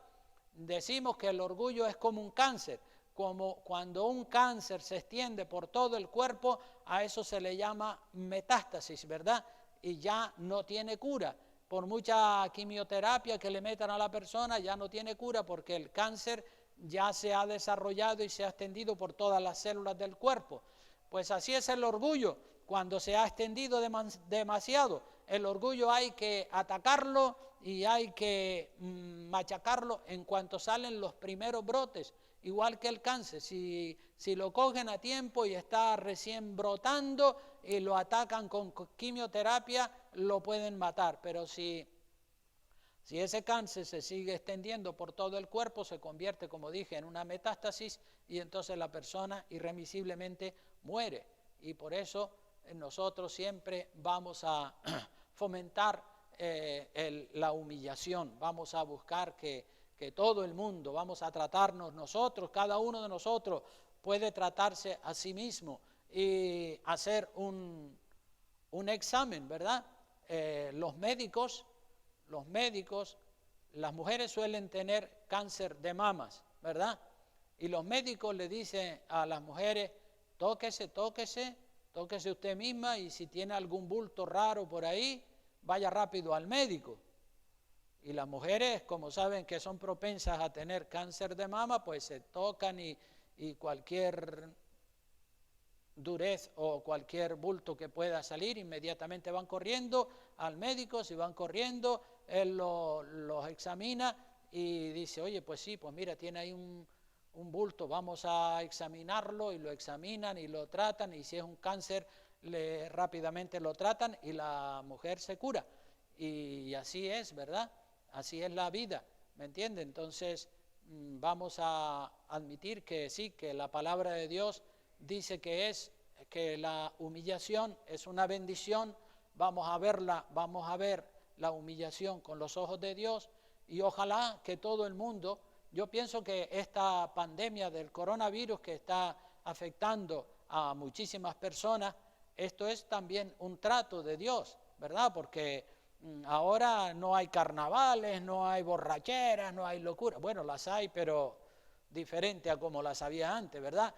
A: Decimos que el orgullo es como un cáncer. Como cuando un cáncer se extiende por todo el cuerpo, a eso se le llama metástasis, ¿verdad? Y ya no tiene cura. Por mucha quimioterapia que le metan a la persona, ya no tiene cura porque el cáncer ya se ha desarrollado y se ha extendido por todas las células del cuerpo. Pues así es el orgullo, cuando se ha extendido demasiado. El orgullo hay que atacarlo y hay que machacarlo en cuanto salen los primeros brotes. Igual que el cáncer, si lo cogen a tiempo y está recién brotando y lo atacan con quimioterapia, lo pueden matar. Pero si Si ese cáncer se sigue extendiendo por todo el cuerpo, se convierte, como dije, en una metástasis y entonces la persona irremisiblemente muere. Y por eso nosotros siempre vamos a fomentar la humillación, vamos a buscar que todo el mundo, vamos a tratarnos nosotros, cada uno de nosotros puede tratarse a sí mismo y hacer un examen, ¿verdad? Los médicos, las mujeres suelen tener cáncer de mamas, ¿verdad? Y los médicos le dicen a las mujeres, tóquese usted misma y si tiene algún bulto raro por ahí, vaya rápido al médico. Y las mujeres, como saben que son propensas a tener cáncer de mama, pues se tocan y cualquier durez o cualquier bulto que pueda salir, inmediatamente van corriendo al médico. Si van corriendo, él los examina y dice, oye, pues sí, pues mira, tiene ahí un bulto, vamos a examinarlo, y lo examinan y lo tratan, y si es un cáncer, rápidamente lo tratan y la mujer se cura. Y así es, ¿verdad? Así es la vida, ¿me entiende? Entonces, vamos a admitir que sí, que la palabra de Dios dice que la humillación es una bendición. Vamos a ver la humillación con los ojos de Dios, y ojalá que todo el mundo, yo pienso que esta pandemia del coronavirus que está afectando a muchísimas personas, esto es también un trato de Dios, ¿verdad? Porque ahora no hay carnavales, no hay borracheras, no hay locura. Bueno, las hay, pero diferente a como las había antes, ¿verdad?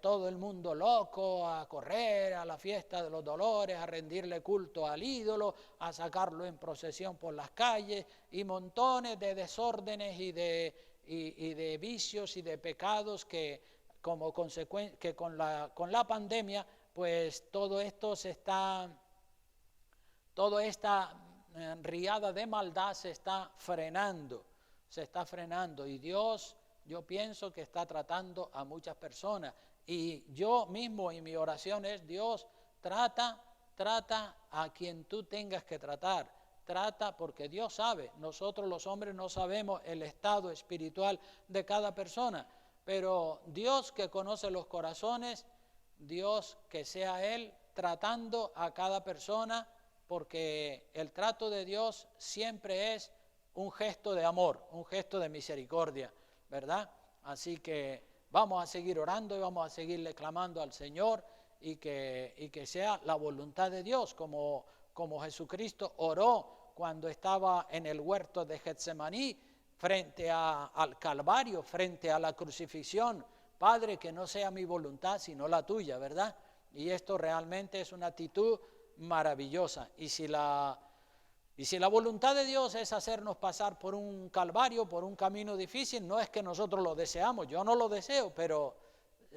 A: Todo el mundo loco a correr a la fiesta de los dolores, a rendirle culto al ídolo, a sacarlo en procesión por las calles, y montones de desórdenes y de vicios y de pecados que como consecuencia, que con la pandemia, pues toda esta riada de maldad se está frenando, y Dios, yo pienso que está tratando a muchas personas, y yo mismo en mi oración es, Dios, trata a quien tú tengas que tratar, porque Dios sabe, nosotros los hombres no sabemos el estado espiritual de cada persona, pero Dios que conoce los corazones, Dios que sea Él tratando a cada persona, porque el trato de Dios siempre es un gesto de amor, un gesto de misericordia, ¿verdad? Así que vamos a seguir orando y vamos a seguirle clamando al Señor, y que sea la voluntad de Dios, como Jesucristo oró cuando estaba en el huerto de Getsemaní, frente al Calvario, frente a la crucifixión. Padre, que no sea mi voluntad sino la tuya, ¿verdad? Y esto realmente es una actitud maravillosa. Y si la voluntad de Dios es hacernos pasar por un calvario, por un camino difícil, no es que nosotros lo deseamos, yo no lo deseo, pero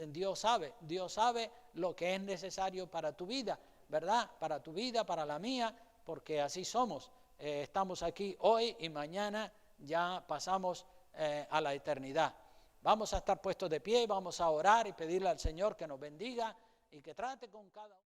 A: Dios sabe lo que es necesario para tu vida, ¿verdad? Para tu vida, para la mía, porque así somos. Estamos aquí hoy y mañana ya pasamos a la eternidad. Vamos a estar puestos de pie, vamos a orar y pedirle al Señor que nos bendiga y que trate con cada uno.